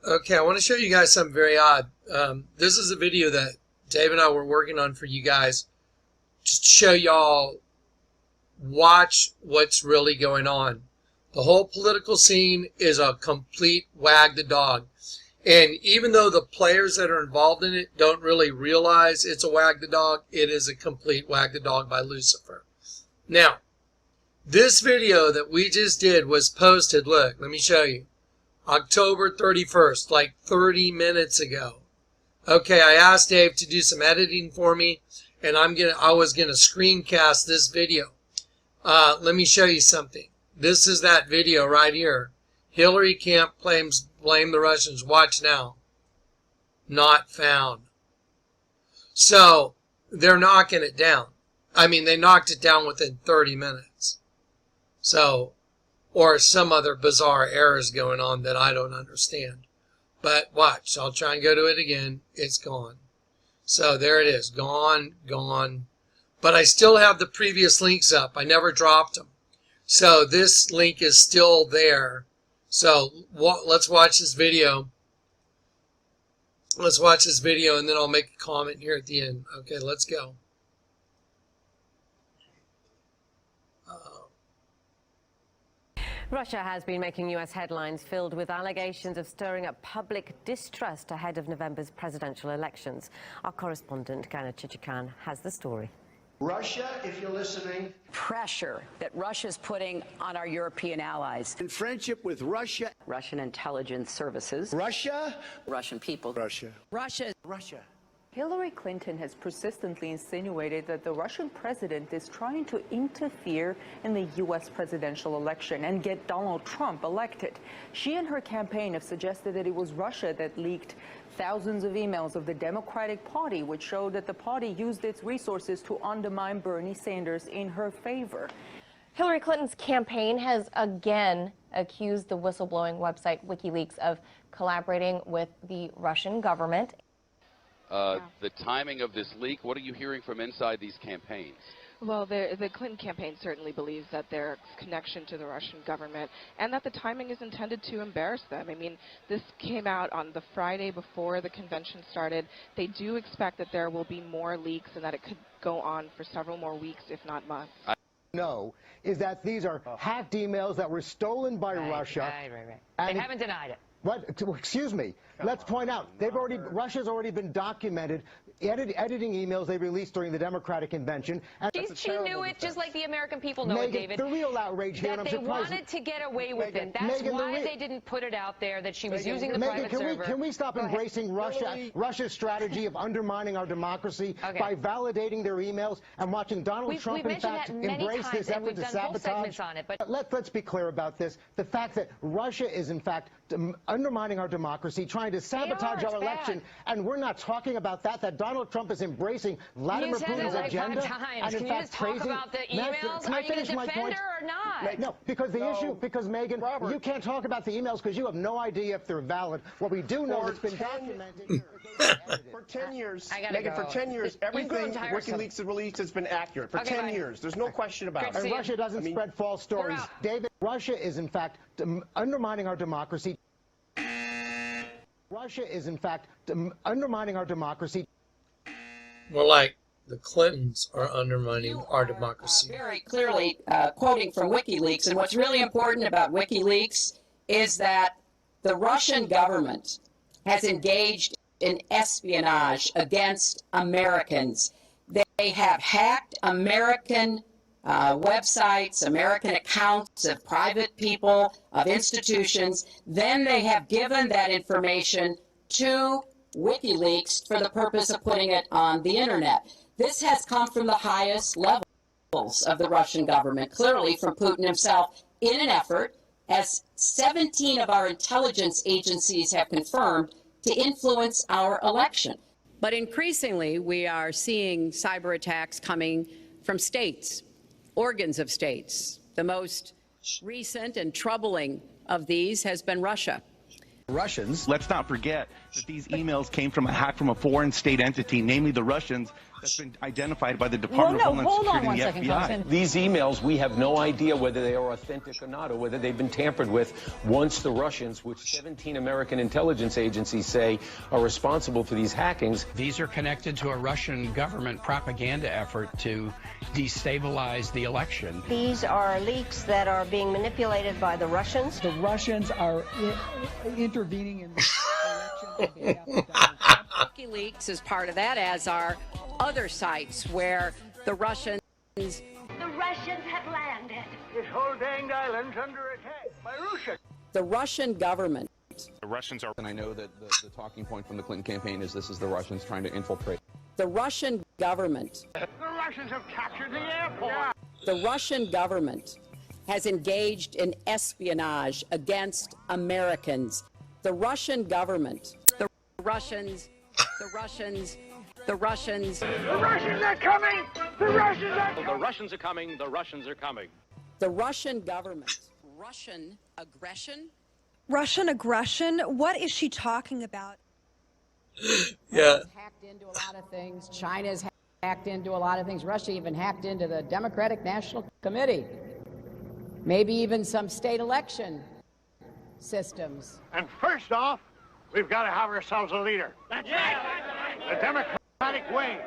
Okay, I want to show you guys something very odd. This is a video that Dave and I were working on for you guys to show y'all watch what's really going on. The whole political scene is a complete wag the dog. And even though the players that are involved in it don't really realize it's a wag the dog, it is a complete wag the dog by Lucifer. Now, this video that we just did was posted, look, let me show you. October 31st, like 30 minutes ago. Okay, I asked Dave to do some editing for me, and I was gonna screencast this video. Let me show you something. This is that video right here. Hillary can't blame the Russians. Watch now. Not found. So they're knocking it down. I mean, they knocked it down within 30 minutes. So, or some other bizarre errors going on that I don't understand. But watch, I'll try and go to it again. It's gone. So there it is, gone. But I still have the previous links up. I never dropped them. So this link is still there. So let's watch this video. Let's watch this video and then I'll make a comment here at the end. Okay, let's go. Russia has been making U.S. headlines filled with allegations of stirring up public distrust ahead of November's presidential elections. Our correspondent, Gana Chichikyan, has the story. Russia, if you're listening. Pressure that Russia's putting on our European allies. In friendship with Russia. Russian intelligence services. Russia. Russian people. Russia. Russia. Russia. Hillary Clinton has persistently insinuated that the Russian president is trying to interfere in the U.S. presidential election and get Donald Trump elected. She and her campaign have suggested that it was Russia that leaked thousands of emails of the Democratic Party, which showed that the party used its resources to undermine Bernie Sanders in her favor. Hillary Clinton's campaign has again accused the whistleblowing website WikiLeaks of collaborating with the Russian government. The timing of this leak, what are you hearing from inside these campaigns? Well, the Clinton campaign certainly believes that their connection to the Russian government and that the timing is intended to embarrass them. I mean, this came out on the Friday before the convention started. They do expect that there will be more leaks and that it could go on for several more weeks, if not months. No, is that these are hacked emails that were stolen by Russia. Right. They haven't denied it. What? Excuse me. Let's point out, Russia's already been documented editing emails they released during the Democratic convention. And She knew it just like the American people know Megyn, it, David. The real outrage here, and I'm they surprised. wanted to get away with it. That's Megyn, why they didn't put it out there that she was using the Megyn, private server. can we stop embracing Russia's strategy of undermining our democracy by validating their emails and watching Donald Trump, in fact, embrace this effort to sabotage? On it, but let's be clear about this. The fact that Russia is, in fact, undermining our democracy, trying to sabotage our election, and we're not talking about that Donald Trump is embracing Vladimir Putin's agenda. And in fact, talk about the emails? Are you going to defend her or not? No, because the issue, Megyn, Robert, you can't talk about the emails because you have no idea if they're valid. What we do know is it's been documented. For 10 years, Megyn, for 10 years, everything WikiLeaks has released has been accurate. For 10 years. There's no question about it. And Russia doesn't spread false stories. David, Russia is, in fact, undermining our democracy. Russia is, in fact, undermining our democracy. More like the Clintons are undermining our democracy. Very clearly quoting from WikiLeaks, and what's really important about WikiLeaks is that the Russian government has engaged in espionage against Americans. They have hacked American websites, American accounts of private people, of institutions. Then they have given that information to WikiLeaks for the purpose of putting it on the internet. This has come from the highest levels of the Russian government, clearly from Putin himself, in an effort, as 17 of our intelligence agencies have confirmed, to influence our election. But increasingly, we are seeing cyber attacks coming from states, organs of states. The most recent and troubling of these has been Russia. Russians. Let's not forget that these emails came from a hack from a foreign state entity, namely the Russians, that's been identified by the Department of Homeland Security and the FBI. Congressman. These emails, we have no idea whether they are authentic or not, or whether they've been tampered with once the Russians, which 17 American intelligence agencies say are responsible for these hackings. These are connected to a Russian government propaganda effort to destabilize the election. These are leaks that are being manipulated by the Russians. The Russians are intervening in the election on behalf of Donald Trump. WikiLeaks is part of that, as are other sites where the Russians have landed. This whole danged island's under attack by Russia. The Russian government. The Russians are, and I know that the talking point from the Clinton campaign is this is the Russians trying to infiltrate. The Russian government. The Russians have captured the airport. Yeah. The Russian government has engaged in espionage against Americans. The Russian government. The Russians are coming! The Russians are coming! The Russians are coming. The Russians are coming. The Russian government. Russian aggression? Russian aggression? What is she talking about? Yeah. Russia's hacked into a lot of things. China's hacked into a lot of things. Russia even hacked into the Democratic National Committee. Maybe even some state election systems. And first off, we've got to have ourselves a leader. That's right. The Democratic way.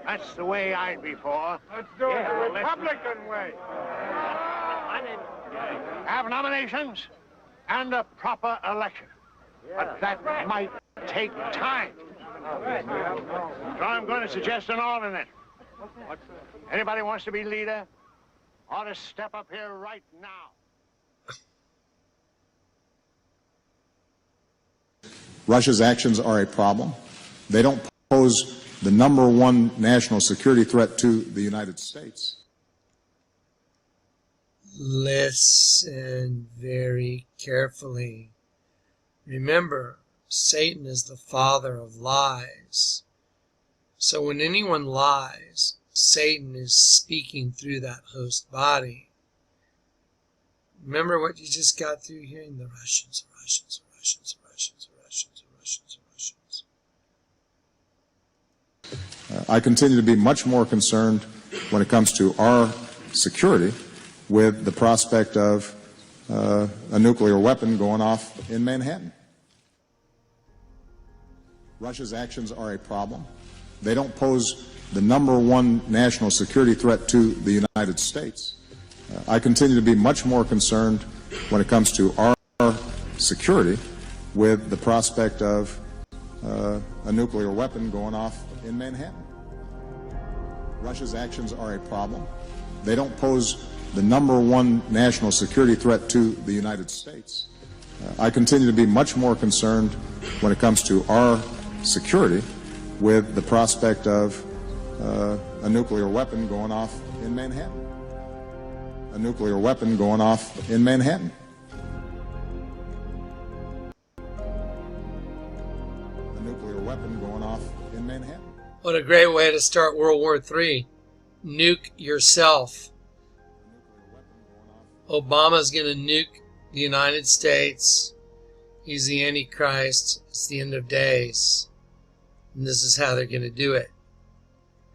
That's the way I'd be for. Let's do it the Republican way. Have nominations and a proper election. But that might take time. So I'm going to suggest an alternate. Anybody wants to be leader ought to step up here right now. Russia's actions are a problem. They don't pose the #1 national security threat to the United States. Listen very carefully. Remember, Satan is the father of lies. So when anyone lies, Satan is speaking through that host body. Remember what you just got through hearing? The Russians, the Russians, the Russians, the Russians, the Russians, the Russians, the Russians. I continue to be much more concerned when it comes to our security with the prospect of a nuclear weapon going off in Manhattan. Russia's actions are a problem. They don't pose the #1 national security threat to the United States. I continue to be much more concerned when it comes to our security with the prospect of a nuclear weapon going off in Manhattan. Russia's actions are a problem. They don't pose the #1 national security threat to the United States. I continue to be much more concerned when it comes to our security with the prospect of a nuclear weapon going off in Manhattan. A nuclear weapon going off in Manhattan. A nuclear weapon going off in Manhattan. What a great way to start World War III. Nuke yourself. Obama's going to nuke the United States. He's the Antichrist. It's the end of days. And this is how they're going to do it.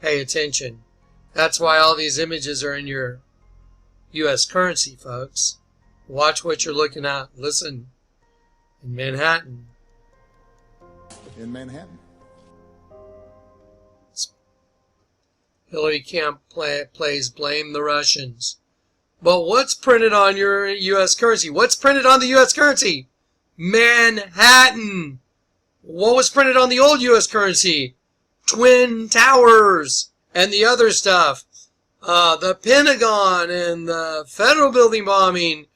Pay attention. That's why all these images are in your U.S. currency, folks. Watch what you're looking at. Listen. In Manhattan. In Manhattan. Hillary Camp plays Blame the Russians. But what's printed on your U.S. currency? What's printed on the U.S. currency? Manhattan. What was printed on the old U.S. currency? Twin Towers and the other stuff. The Pentagon and the federal building bombing.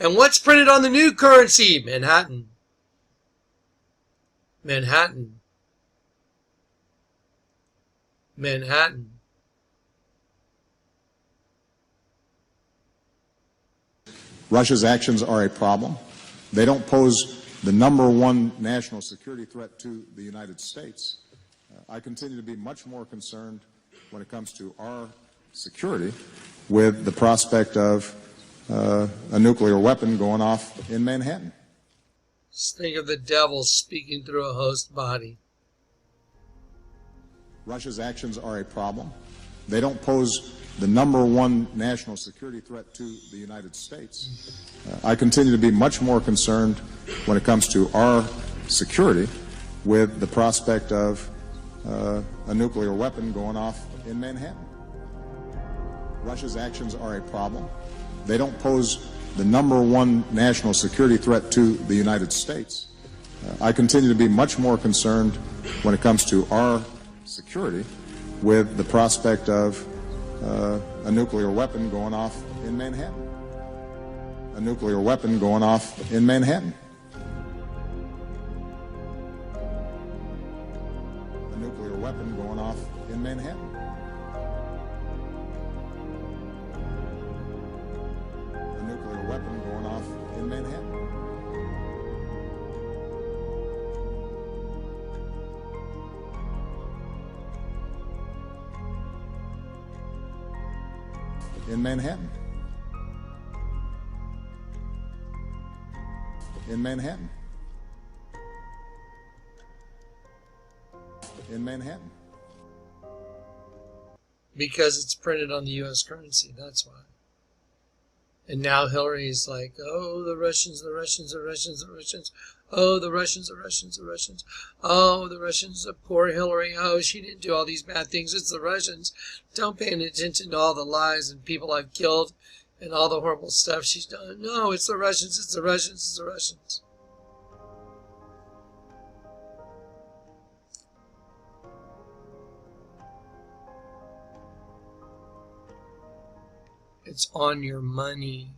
And what's printed on the new currency? Manhattan. Manhattan. Manhattan. Russia's actions are a problem. They don't pose the #1 national security threat to the United States. I continue to be much more concerned when it comes to our security with the prospect of a nuclear weapon going off in Manhattan. Just think of the devil speaking through a host body. Russia's actions are a problem. They don't pose the #1 national security threat to the United States. I continue to be much more concerned when it comes to our security with the prospect of a nuclear weapon going off in Manhattan. Russia's actions are a problem. They don't pose the #1 national security threat to the United States. I continue to be much more concerned when it comes to our security with the prospect of a nuclear weapon going off in Manhattan. A nuclear weapon going off in Manhattan. A nuclear weapon going off in Manhattan. A nuclear weapon going off in Manhattan. In Manhattan. In Manhattan. In Manhattan. Because it's printed on the U.S. currency, that's why. And now Hillary's like, oh, the Russians, the Russians, the Russians, the Russians. Oh, the Russians, the Russians, the Russians. Oh, the Russians, poor Hillary. Oh, she didn't do all these bad things. It's the Russians. Don't pay any attention to all the lies and people I've killed and all the horrible stuff she's done. No, it's the Russians, it's the Russians, it's the Russians. It's on your money.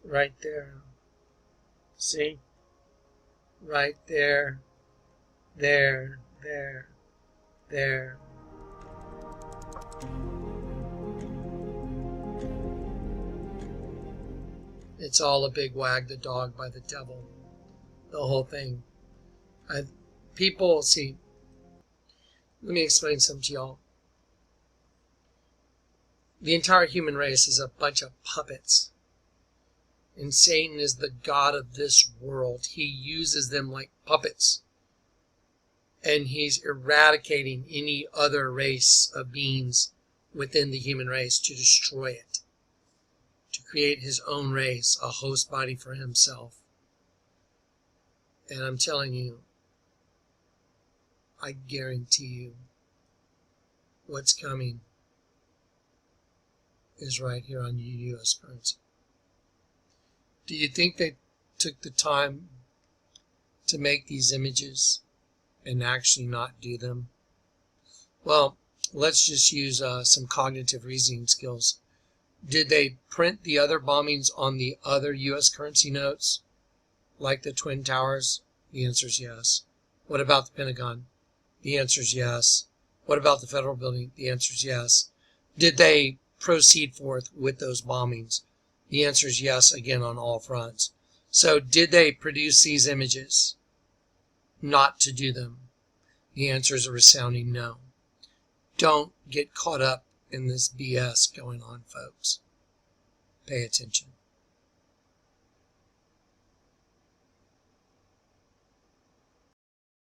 Right there. See? Right there. There. There. There. It's all a big wag the dog by the devil. The whole thing. People, see, let me explain something to y'all. The entire human race is a bunch of puppets. And Satan is the god of this world. He uses them like puppets. And he's eradicating any other race of beings within the human race to destroy it. To create his own race, a host body for himself. And I'm telling you, I guarantee you, what's coming is right here on U.S. currency. Do you think they took the time to make these images and actually not do them? Well, let's just use some cognitive reasoning skills. Did they print the other bombings on the other U.S. currency notes, like the Twin Towers? The answer is yes. What about the Pentagon? The answer is yes. What about the Federal Building? The answer is yes. Did they proceed forth with those bombings? The answer is yes, again, on all fronts. So did they produce these images not to do them? The answer is a resounding no. Don't get caught up in this BS going on, folks. Pay attention.